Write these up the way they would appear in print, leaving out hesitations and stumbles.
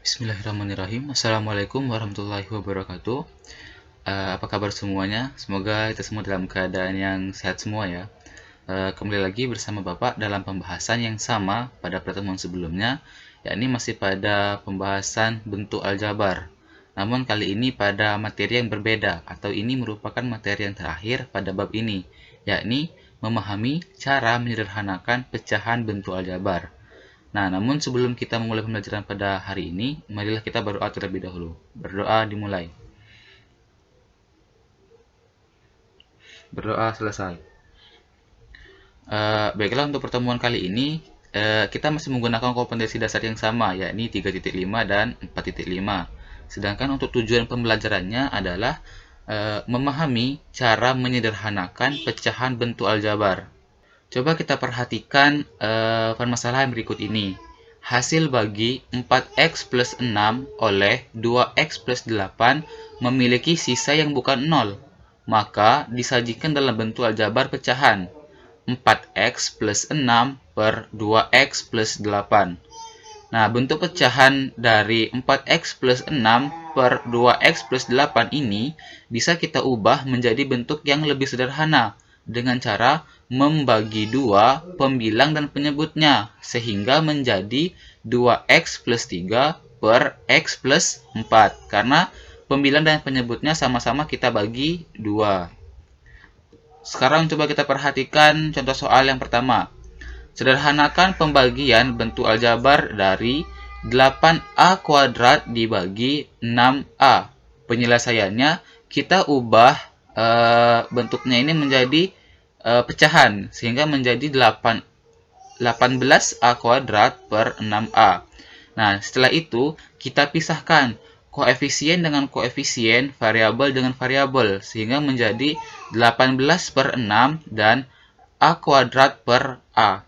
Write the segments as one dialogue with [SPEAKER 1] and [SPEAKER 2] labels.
[SPEAKER 1] Bismillahirrahmanirrahim. Assalamualaikum warahmatullahi wabarakatuh. Apa kabar semuanya? Semoga kita semua dalam keadaan yang sehat semua ya. Kembali lagi bersama Bapak dalam pembahasan yang sama pada pertemuan sebelumnya, yakni masih pada pembahasan bentuk aljabar. Namun kali ini pada materi yang berbeda, atau ini merupakan materi yang terakhir pada bab ini, yakni memahami cara menyederhanakan pecahan bentuk aljabar. Nah, namun sebelum kita memulai pembelajaran pada hari ini, marilah kita berdoa terlebih dahulu. Berdoa dimulai. Berdoa selesai. Baiklah, untuk pertemuan kali ini, kita masih menggunakan kompetensi dasar yang sama, yakni 3.5 dan 4.5. Sedangkan untuk tujuan pembelajarannya adalah memahami cara menyederhanakan pecahan bentuk aljabar. Coba kita perhatikan permasalahan berikut ini. Hasil bagi 4x plus 6 oleh 2x plus 8 memiliki sisa yang bukan 0. Maka disajikan dalam bentuk aljabar pecahan 4x plus 6 per 2x plus 8. Nah, bentuk pecahan dari 4x plus 6 per 2x plus 8 ini bisa kita ubah menjadi bentuk yang lebih sederhana dengan cara membagi dua pembilang dan penyebutnya, sehingga menjadi 2x plus 3 per x plus 4. Karena pembilang dan penyebutnya sama-sama kita bagi 2. Sekarang coba kita perhatikan contoh soal yang pertama. Sederhanakan pembagian bentuk aljabar dari 8a kuadrat dibagi 6a. Penyelesaiannya, kita ubah bentuknya ini menjadi pecahan, sehingga menjadi 18a kuadrat per 6a. Nah, setelah itu kita pisahkan koefisien dengan koefisien, variabel dengan variabel, sehingga menjadi 18 per 6 dan a kuadrat per a.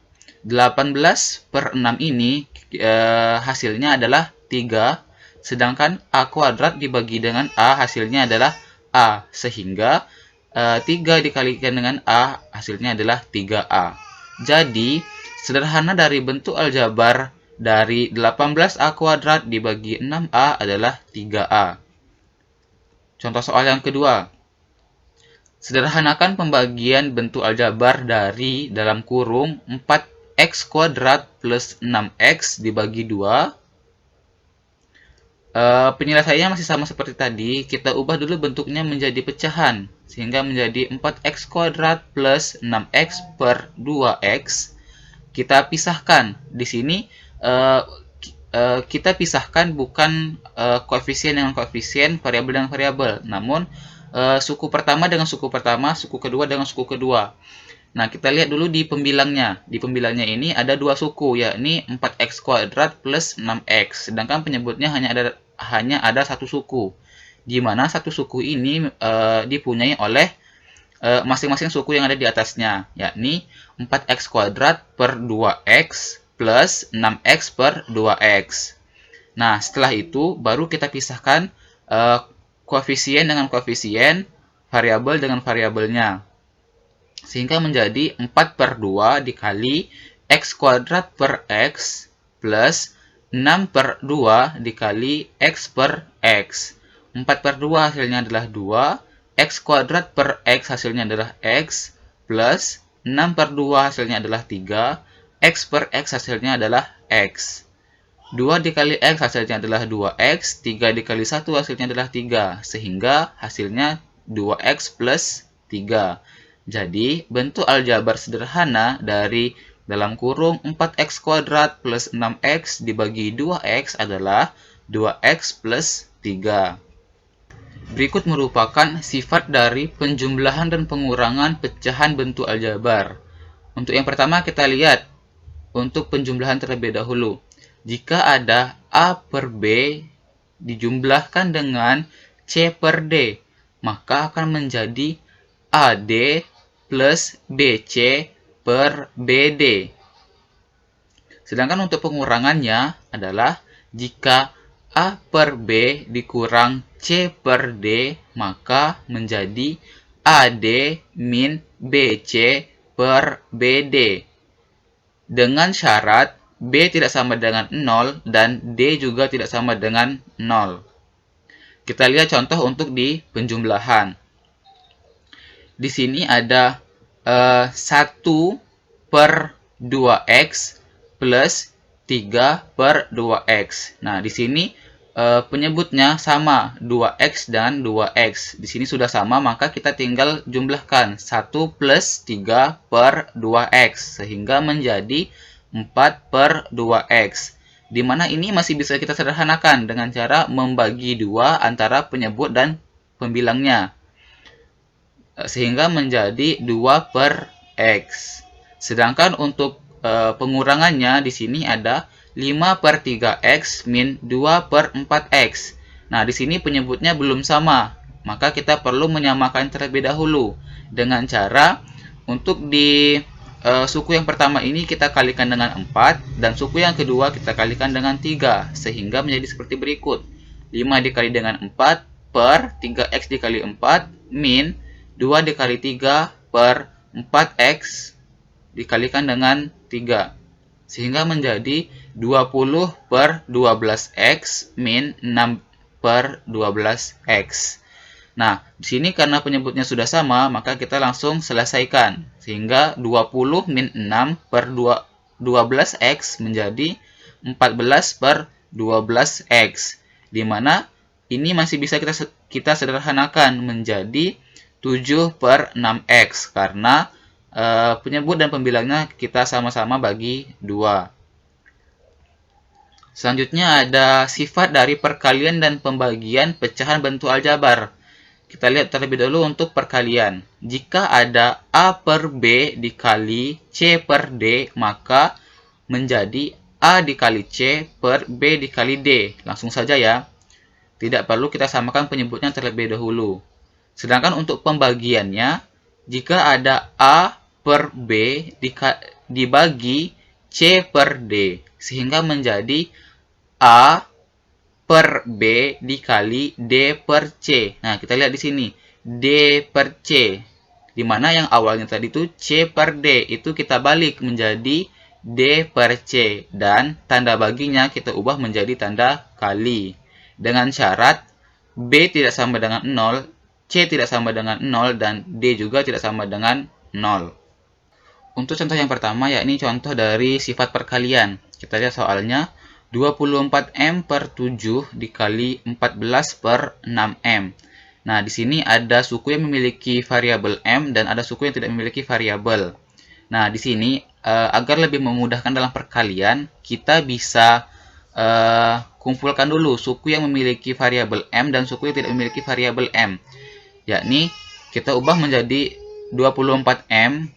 [SPEAKER 1] 18 per 6 ini hasilnya adalah 3, sedangkan a kuadrat dibagi dengan a hasilnya adalah a, sehingga 3 dikalikan dengan a hasilnya adalah 3a. Jadi, sederhana dari bentuk aljabar dari 18a kuadrat dibagi 6a adalah 3a. Contoh soal yang kedua. Sederhanakan pembagian bentuk aljabar dari dalam kurung 4x kuadrat plus 6x dibagi 2. Penyelesaiannya masih sama seperti tadi. Kita ubah dulu bentuknya menjadi pecahan, sehingga menjadi 4x kuadrat plus 6x per 2x. Kita pisahkan. Di sini kita pisahkan bukan koefisien dengan koefisien, variabel dengan variabel, namun suku pertama dengan suku pertama, suku kedua dengan suku kedua. Nah, kita lihat dulu di pembilangnya. Di pembilangnya ini ada dua suku, yakni 4x kuadrat plus 6x. Sedangkan penyebutnya hanya ada satu suku, di mana satu suku ini dipunyai oleh masing-masing suku yang ada di atasnya, yakni 4x kuadrat per 2x plus 6x per 2x. Nah, setelah itu baru kita pisahkan koefisien dengan koefisien, variabel dengan variabelnya, sehingga menjadi 4 per 2 dikali x kuadrat per x plus 6 per 2 dikali x per x. 4 per 2 hasilnya adalah 2, x kuadrat per x hasilnya adalah x, plus 6 per 2 hasilnya adalah 3, x per x hasilnya adalah x. 2 dikali x hasilnya adalah 2x, 3 dikali 1 hasilnya adalah 3, sehingga hasilnya 2x plus 3. Jadi, bentuk aljabar sederhana dari dalam kurung 4x kuadrat plus 6x dibagi 2x adalah 2x plus 3. Berikut merupakan sifat dari penjumlahan dan pengurangan pecahan bentuk aljabar. Untuk yang pertama kita lihat untuk penjumlahan terlebih dahulu. Jika ada A per B dijumlahkan dengan C per D, maka akan menjadi AD plus BC per BD. Sedangkan untuk pengurangannya adalah jika A per B dikurang C per D, maka menjadi AD min BC per BD. Dengan syarat B tidak sama dengan 0 dan D juga tidak sama dengan 0. Kita lihat contoh untuk di penjumlahan. Di sini ada 1 per 2x plus 3 per 2x. Nah, di sini penyebutnya sama, 2x dan 2x. Di sini sudah sama, maka kita tinggal jumlahkan 1 plus 3 per 2x, sehingga menjadi 4 per 2x. Di mana ini masih bisa kita sederhanakan dengan cara membagi 2 antara penyebut dan pembilangnya, sehingga menjadi 2 per x. Sedangkan untuk pengurangannya di sini ada 5 per 3x min 2 per 4x. Nah, di sini penyebutnya belum sama, maka kita perlu menyamakan terlebih dahulu dengan cara untuk di suku yang pertama ini kita kalikan dengan 4 dan suku yang kedua kita kalikan dengan 3, sehingga menjadi seperti berikut. 5 dikali dengan 4 per 3x dikali 4 min 2 dikali 3 per 4x dikalikan dengan 3. Sehingga menjadi 20 per 12x min 6 per 12x. Nah, di sini karena penyebutnya sudah sama, maka kita langsung selesaikan. Sehingga 20 min 6 per 12x menjadi 14 per 12x. Dimana ini masih bisa kita sederhanakan menjadi 7 per 6x karena penyebut dan pembilangnya kita sama-sama bagi 2. Selanjutnya ada sifat dari perkalian dan pembagian pecahan bentuk aljabar. Kita lihat terlebih dahulu untuk perkalian. Jika ada A per B dikali C per D, maka menjadi A dikali C per B dikali D. Langsung saja ya. Tidak perlu kita samakan penyebutnya terlebih dahulu. Sedangkan untuk pembagiannya, jika ada A per B dibagi C per D, sehingga menjadi A per B dikali D per C. Nah, kita lihat di sini, D per C. Di mana yang awalnya tadi itu C per D, itu kita balik menjadi D per C. Dan tanda baginya kita ubah menjadi tanda kali. Dengan syarat B tidak sama dengan 0, C tidak sama dengan 0, dan D juga tidak sama dengan 0. Untuk contoh yang pertama, yakni contoh dari sifat perkalian. Kita lihat soalnya, 24M per 7 dikali 14 per 6M. Nah, di sini ada suku yang memiliki variabel M dan ada suku yang tidak memiliki variabel. Nah, di sini agar lebih memudahkan dalam perkalian, kita bisa kumpulkan dulu suku yang memiliki variabel M dan suku yang tidak memiliki variabel M. Yakni, kita ubah menjadi 24M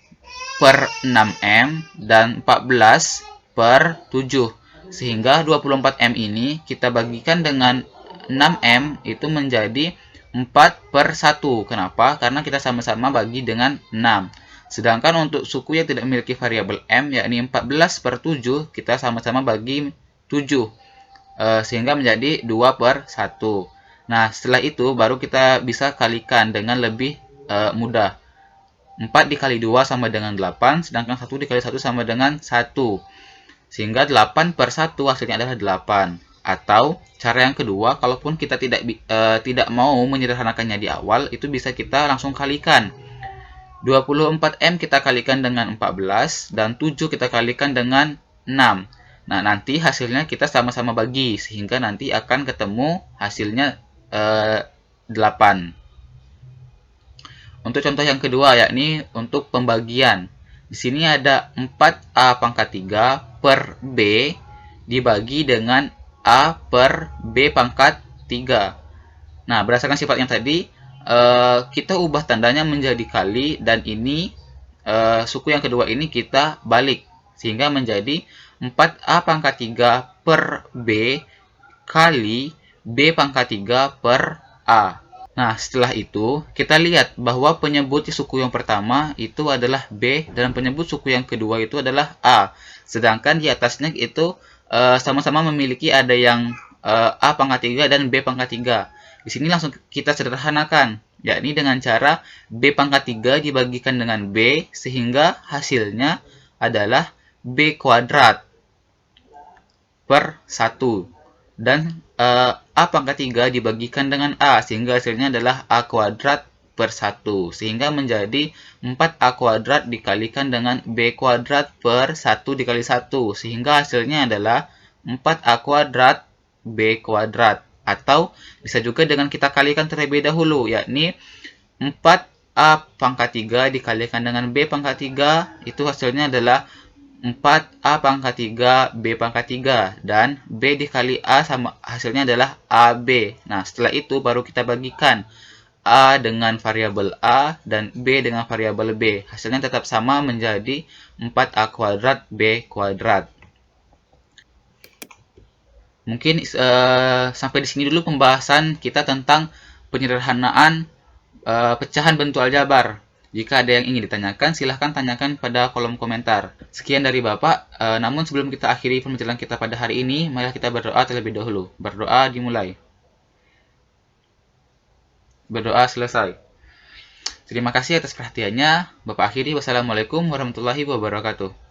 [SPEAKER 1] per 6M dan 14 per 7. Sehingga 24M ini kita bagikan dengan 6M itu menjadi 4 per 1. Kenapa? Karena kita sama-sama bagi dengan 6. Sedangkan untuk suku yang tidak memiliki variabel M, yakni 14 per 7, kita sama-sama bagi 7. Sehingga menjadi 2 per 1. Nah, setelah itu baru kita bisa kalikan dengan lebih mudah. 4 dikali 2 sama dengan 8, sedangkan 1 dikali 1 sama dengan 1. Sehingga 8 per 1 hasilnya adalah 8. Atau cara yang kedua, kalaupun kita tidak mau menyederhanakannya di awal, itu bisa kita langsung kalikan. 24M kita kalikan dengan 14, dan 7 kita kalikan dengan 6. Nah, nanti hasilnya kita sama-sama bagi, sehingga nanti akan ketemu hasilnya 8. Untuk contoh yang kedua, yakni untuk pembagian. Di sini ada 4A pangkat 3 per B dibagi dengan A per B pangkat 3. Nah, berdasarkan sifat yang tadi, kita ubah tandanya menjadi kali, dan ini suku yang kedua ini kita balik. Sehingga menjadi 4A pangkat 3 per B kali B pangkat 3 per A. Nah, setelah itu, kita lihat bahwa penyebut suku yang pertama itu adalah B, dan penyebut suku yang kedua itu adalah A. Sedangkan di atasnya itu sama-sama memiliki ada yang A pangkat 3 dan B pangkat 3. Di sini langsung kita sederhanakan, yakni dengan cara B pangkat 3 dibagikan dengan B, sehingga hasilnya adalah B kuadrat. per 1. Dan A pangkat 3 dibagikan dengan A, sehingga hasilnya adalah A kuadrat per 1. Sehingga menjadi 4A kuadrat dikalikan dengan B kuadrat per 1 dikali 1. Sehingga hasilnya adalah 4A kuadrat B kuadrat. Atau bisa juga dengan kita kalikan terlebih dahulu, yakni 4A pangkat 3 dikalikan dengan B pangkat 3, itu hasilnya adalah 4A pangkat 3 B pangkat 3. Dan B dikali A sama hasilnya adalah AB. Nah, setelah itu baru kita bagikan A dengan variabel A dan B dengan variabel B. Hasilnya tetap sama menjadi 4A kuadrat B kuadrat. Mungkin sampai di sini dulu pembahasan kita tentang penyederhanaan pecahan bentuk aljabar. Jika ada yang ingin ditanyakan, silahkan tanyakan pada kolom komentar. Sekian dari Bapak, namun sebelum kita akhiri pembelajaran kita pada hari ini, mari kita berdoa terlebih dahulu. Berdoa dimulai. Berdoa selesai. Terima kasih atas perhatiannya. Bapak akhiri, wassalamualaikum warahmatullahi wabarakatuh.